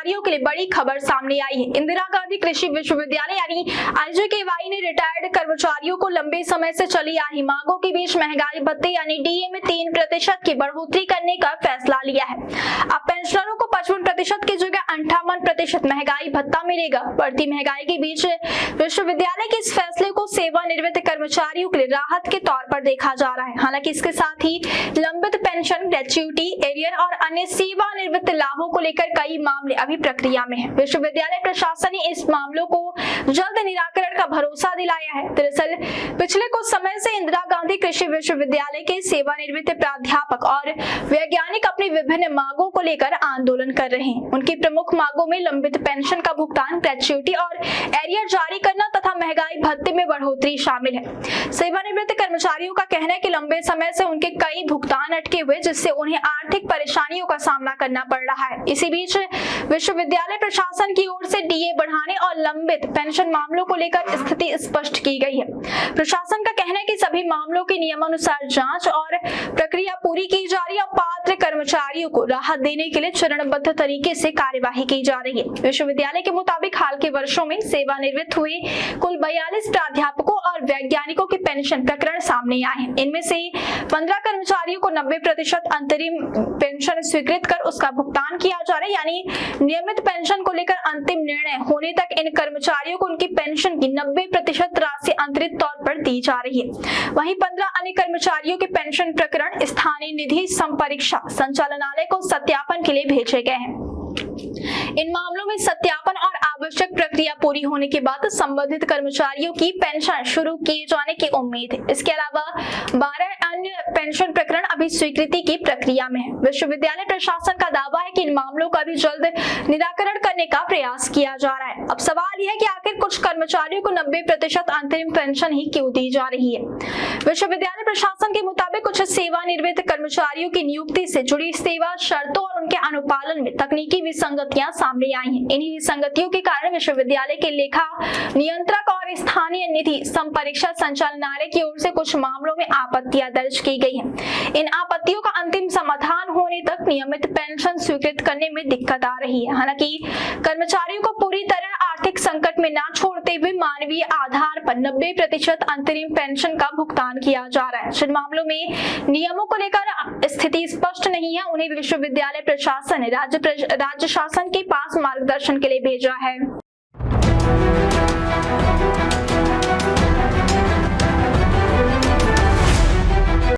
कर्मचारियों के लिए बड़ी खबर सामने आई है। इंदिरा गांधी कृषि विश्वविद्यालय यानी IJKY ने रिटायर्ड कर्मचारियों को लंबे समय से चली आ रही मांगों के बीच महंगाई भत्ते यानी DA में 3% की बढ़ोतरी करने का फैसला लिया है। अब पेंशनरों को 55% की जगह 58% महंगाई भत्ता मिलेगा। बढ़ती महंगाई के बीच विश्वविद्यालय के इस फैसले को सेवानिवृत्त कर्मचारियों के लिए राहत के तौर पर देखा जा रहा है। हालांकि इसके साथ ही लंबित पेंशन, ग्रेच्युटी, एरियर और अन्य सेवानिवृत्त लाभों को लेकर कई मामले अभी प्रक्रिया में हैं। विश्वविद्यालय प्रशासन ने इस मामलों को जल्द निराकरण का भरोसा दिलाया है। दरअसल पिछले कुछ समय से इंदिरा गांधी कृषि विश्वविद्यालय के सेवानिवृत्त प्राध्यापक और वैज्ञानिक अपनी विभिन्न मांगों को लेकर आंदोलन कर रहे हैं। उनकी प्रमुख मांगों में लंबित पेंशन का भुगतान, ग्रेच्युटी और एरियर जारी करना तथा महंगाई भत्ते में बढ़ोतरी शामिल है। सेवानिवृत्त कर्मचारियों का कहना है कि लंबे समय से उनके कई भुगतान अटके हुए, जिससे उन्हें आर्थिक परेशानियों का सामना करना पड़ रहा है। इसी बीच विश्वविद्यालय प्रशासन की ओर से DA बढ़ाने और लंबित पेंशन मामलों को लेकर स्थिति स्पष्ट की गई है। प्रशासन का कहना है कि सभी मामलों की नियमानुसार जांच और प्रक्रिया पूरी की जा रही है और पात्र कर्मचारियों को राहत देने के लिए चरणबद्ध तरीके से कार्यवाही की जा रही है। विश्वविद्यालय के मुताबिक हाल के वर्षों में सेवानिवृत्त हुए कुल 42 प्राध्यापकों और वैज्ञानिकों के पेंशन प्रकरण सामने आए हैं। इनमें से 15 कर्मचारियों को 90% अंतरिम पेंशन स्वीकृत कर उसका भुगतान किया जा रहा है, यानी नियमित पेंशन को लेकर अंतिम निर्णय होने तक इन कर्मचारियों को उनकी पेंशन की 90% राशि अंतरित तौर पर दी जा रही है। वहीं 15 अन्य कर्मचारियों के पेंशन प्रकरण स्थानीय निधि संपरीक्षा संचालनालय को सत्यापन के लिए भेजे गए हैं। इन मामलों में सत्यापन और आवश्यक प्रक्रिया पूरी होने के बाद संबंधित कर्मचारियों की पेंशन शुरू किए जाने की उम्मीद है। इसके अलावा 12 अन्य पेंशन प्रकरण अभी स्वीकृति की प्रक्रिया में है। विश्वविद्यालय प्रशासन का दावा है कि इन मामलों का भी जल्द निराकरण करने का प्रयास किया जा रहा है। अब सवाल यह है कि आखिर कुछ कर्मचारियों को 90% अंतरिम पेंशन ही क्यों दी जा रही है। विश्वविद्यालय प्रशासन के मुताबिक कुछ सेवानिवृत्त कर्मचारियों की नियुक्ति से जुड़ी सेवा शर्तों और उनके अनुपालन में तकनीकी विसंगतियां सामने आई हैं। इन्हीं विसंगतियों के कारण विश्वविद्यालय के लेखा नियंत्रक और स्थानीय निधि संपरीक्षा संचालनालय की ओर से कुछ मामलों में आपत्तियां दर्ज की गई हैं। इन आपत्तियों का अंतिम समाधान होने तक नियमित पेंशन स्वीकृत करने में दिक्कत आ रही है। हालांकि कर्मचारियों को पूरी तरह आर्थिक संकट में न छोड़ते हुए मानवीय आधार पर 90% अंतरिम पेंशन का भुगतान किया जा रहा है। जिन मामलों में नियमों को लेकर स्थिति स्पष्ट नहीं है, उन्हें विश्वविद्यालय प्रशासन ने राज्य शासन के पास मार्गदर्शन के लिए भेजा है।